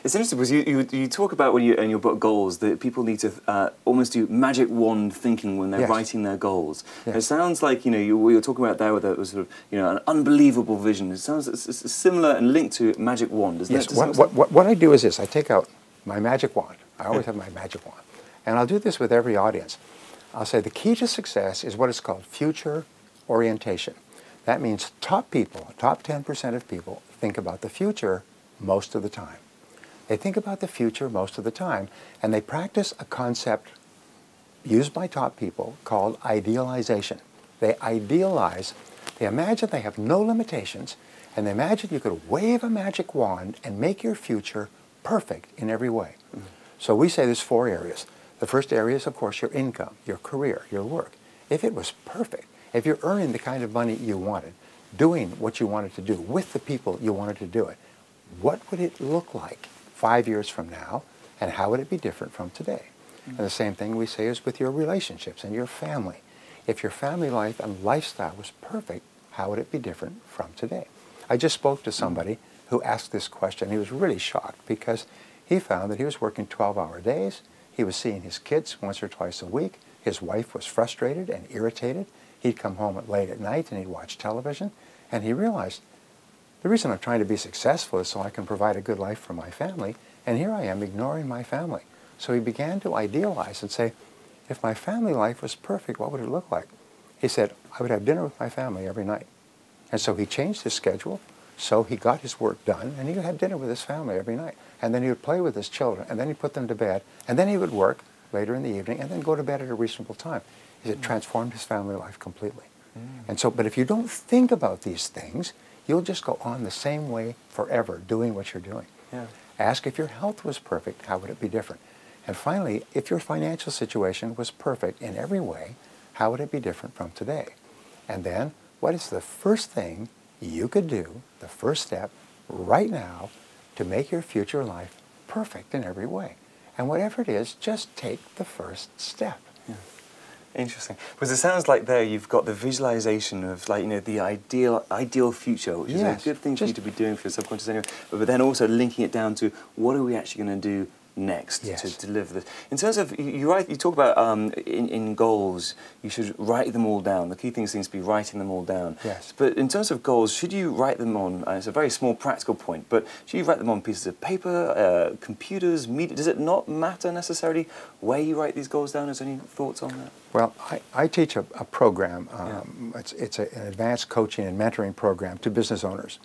It's interesting because you talk about when you in your book Goals that people need to almost do magic wand thinking when they're Yes. writing their goals. Yes. It sounds like what you're talking about there with a sort of an unbelievable vision. It sounds it's similar and linked to magic wand, isn't Yes. it? What I do is this: I take out my magic wand. I always have my magic wand, and I'll do this with every audience. I'll say the key to success is what is called future orientation. That means top 10% of people think about the future most of the time. They think about the future most of the time, and they practice a concept used by top people called idealization. They idealize, they imagine they have no limitations, and they imagine you could wave a magic wand and make your future perfect in every way. Mm-hmm. So we say there's 4 areas. The first area is, of course, your income, your career, your work. If it was perfect, if you're earning the kind of money you wanted, doing what you wanted to do with the people you wanted to do it, what would it look like 5 years from now, and how would it be different from today? Mm-hmm. And the same thing we say is with your relationships and your family. If your family life and lifestyle was perfect, how would it be different from today? I just spoke to somebody who asked this question. He was really shocked because he found that he was working 12-hour days. He was seeing his kids once or twice a week. His wife was frustrated and irritated. He'd come home late at night and he'd watch television. And he realized, the reason I'm trying to be successful is so I can provide a good life for my family. And here I am ignoring my family. So he began to idealize and say, if my family life was perfect, what would it look like? He said, I would have dinner with my family every night. And so he changed his schedule. So he got his work done, and he had dinner with his family every night. And then he would play with his children, and then he'd put them to bed, and then he would work later in the evening, and then go to bed at a reasonable time. He said, transformed his family life completely. And so, but if you don't think about these things, you'll just go on the same way forever, doing what you're doing. Yeah. Ask if your health was perfect, how would it be different? And finally, if your financial situation was perfect in every way, how would it be different from today? And then, what is the first thing you could do, the first step, right now, to make your future life perfect in every way? And whatever it is, just take the first step. Yeah. Interesting. Because it sounds like there you've got the visualization of the ideal future, which is a good thing for you to be doing for your subconscious anyway, but then also linking it down to what are we actually going to do next to deliver this. In terms of, you talk about in goals, you should write them all down. The key thing seems to be writing them all down. Yes. But in terms of goals, should you write them on, it's a very small practical point, but should you write them on pieces of paper, computers, media? Does it not matter necessarily where you write these goals down? Is there any thoughts on that? Well, I teach a program. It's an advanced coaching and mentoring program to business owners.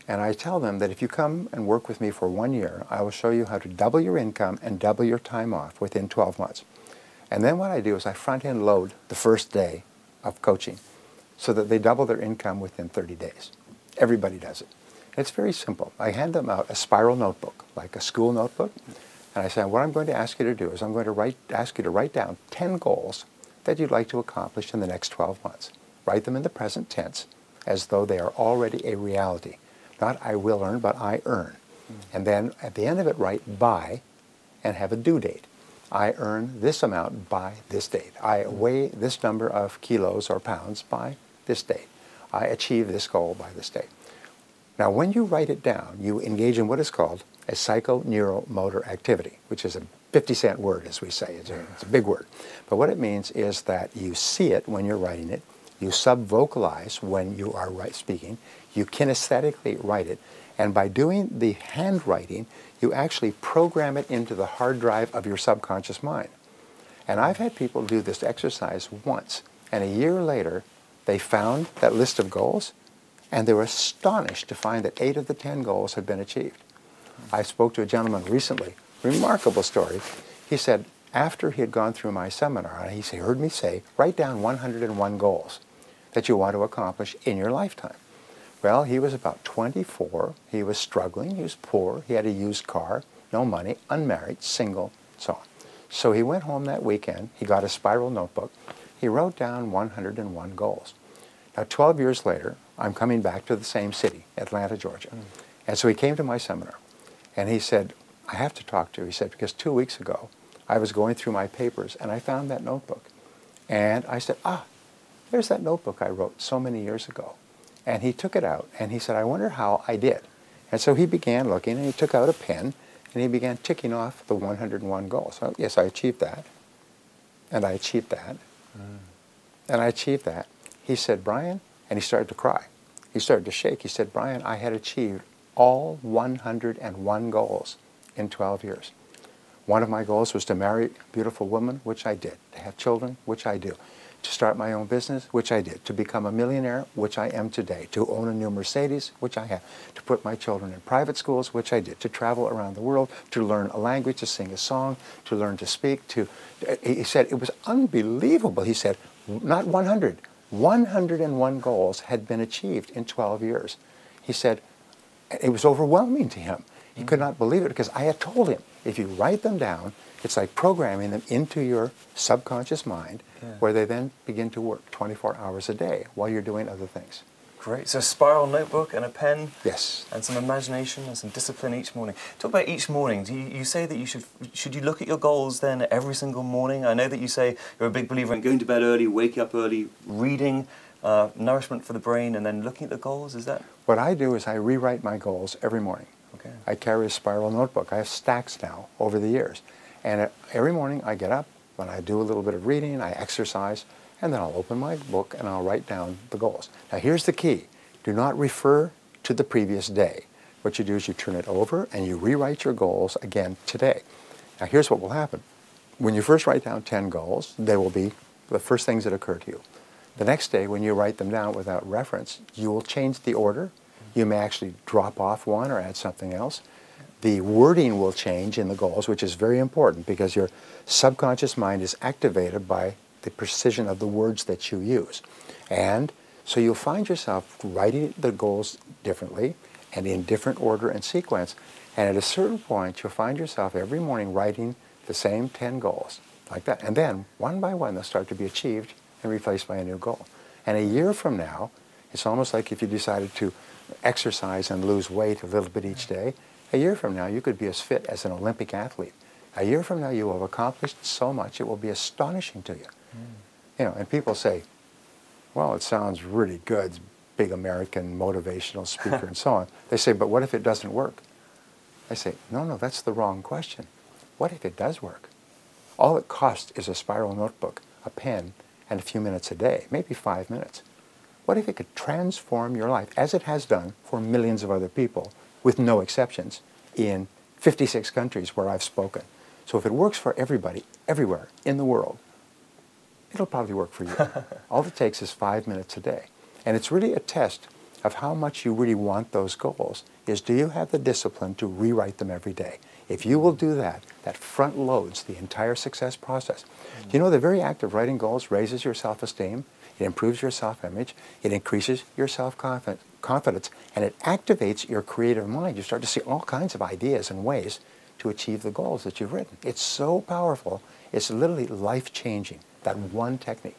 And I tell them that if you come and work with me for 1 year, I will show you how to double your income and double your time off within 12 months. And then what I do is I front-end load the first day of coaching so that they double their income within 30 days. Everybody does it. It's very simple. I hand them out a spiral notebook, like a school notebook, and I say, what I'm going to ask you to do is I'm going to ask you to write down 10 goals that you'd like to accomplish in the next 12 months. Write them in the present tense as though they are already a reality. Not I will earn, but I earn. And then at the end of it, write by and have a due date. I earn this amount by this date. I weigh this number of kilos or pounds by this date. I achieve this goal by this date. Now, when you write it down, you engage in what is called a psychoneuromotor activity, which is a 50-cent word, as we say. It's a big word. But what it means is that you see it when you're writing it, you sub-vocalize when you are speaking, you kinesthetically write it, and by doing the handwriting, you actually program it into the hard drive of your subconscious mind. And I've had people do this exercise once, and a year later, they found that list of goals, and they were astonished to find that 8 of the 10 goals had been achieved. I spoke to a gentleman recently, remarkable story. He said, after he had gone through my seminar, he heard me say, write down 101 goals that you want to accomplish in your lifetime. Well, he was about 24. He was struggling. He was poor. He had a used car, no money, unmarried, single, so on. So he went home that weekend. He got a spiral notebook. He wrote down 101 goals. Now, 12 years later, I'm coming back to the same city, Atlanta, Georgia. And so he came to my seminar. And he said, I have to talk to you. He said, because 2 weeks ago, I was going through my papers, and I found that notebook. And I said, there's that notebook I wrote so many years ago. And he took it out, and he said, I wonder how I did. And so he began looking, and he took out a pen, And he began ticking off the 101 goals. So, yes, I achieved that. And I achieved that. And I achieved that. He said, Brian, and he started to cry. He started to shake. He said, Brian, I had achieved all 101 goals in 12 years. One of my goals was to marry a beautiful woman, which I did. To have children, which I do. To start my own business, which I did. To become a millionaire, which I am today. To own a new Mercedes, which I have. To put my children in private schools, which I did. To travel around the world, to learn a language, to sing a song, to learn to speak. He said, it was unbelievable. He said, not 100. 101 goals had been achieved in 12 years. He said, it was overwhelming to him. He could not believe it because I had told him, if you write them down, it's like programming them into your subconscious mind, where they then begin to work 24 hours a day while you're doing other things. Great. So a spiral notebook and a pen. Yes. And some imagination and some discipline each morning. Talk about each morning. You say that you should you look at your goals then every single morning? I know that you say you're a big believer in going to bed early, waking up early, reading, nourishment for the brain, and then looking at the goals. Is that? What I do is I rewrite my goals every morning. Okay. I carry a spiral notebook. I have stacks now over the years. And every morning I get up, when I do a little bit of reading, I exercise, and then I'll open my book and I'll write down the goals. Now here's the key. Do not refer to the previous day. What you do is you turn it over and you rewrite your goals again today. Now here's what will happen. When you first write down 10 goals, they will be the first things that occur to you. The next day, when you write them down without reference, you will change the order. You may actually drop off one or add something else. The wording will change in the goals, which is very important because your subconscious mind is activated by the precision of the words that you use. And so you'll find yourself writing the goals differently and in different order and sequence. And at a certain point, you'll find yourself every morning writing the same 10 goals, like that. And then, one by one, they'll start to be achieved and replaced by a new goal. And a year from now, it's almost like if you decided to exercise and lose weight a little bit each day, a year from now, you could be as fit as an Olympic athlete. A year from now, you will have accomplished so much, it will be astonishing to you. You know, and people say, well, it sounds really good, big American motivational speaker and so on. They say, but what if it doesn't work? I say, no, that's the wrong question. What if it does work? All it costs is a spiral notebook, a pen, and a few minutes a day, maybe 5 minutes. What if it could transform your life, as it has done for millions of other people, with no exceptions, in 56 countries where I've spoken? So if it works for everybody, everywhere in the world, it'll probably work for you. All it takes is 5 minutes a day. And it's really a test of how much you really want those goals, is do you have the discipline to rewrite them every day? If you will do that, that front loads the entire success process. Do you know the very act of writing goals raises your self-esteem, it improves your self-image, it increases your self-confidence, and it activates your creative mind. You start to see all kinds of ideas and ways to achieve the goals that you've written. It's so powerful, it's literally life-changing, that one technique.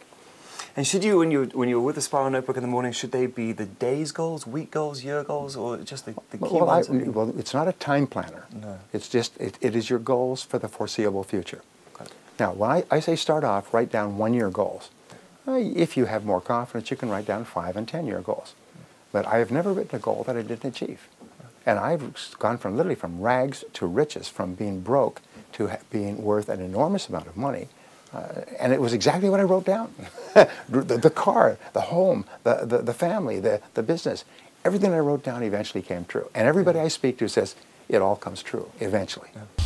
And should you, when you're with the spiral notebook in the morning, should they be the day's goals, week goals, year goals, or just the key ones? Well, it's not a time planner. No. It's just, it is your goals for the foreseeable future. Okay. Now, when I say start off, write down 1-year goals. If you have more confidence, you can write down 5- and 10-year goals. But I have never written a goal that I didn't achieve. And I've gone from literally from rags to riches, from being broke to being worth an enormous amount of money. And it was exactly what I wrote down. the car, the home, the family, the business. Everything I wrote down eventually came true. And everybody I speak to says, it all comes true eventually. Yeah.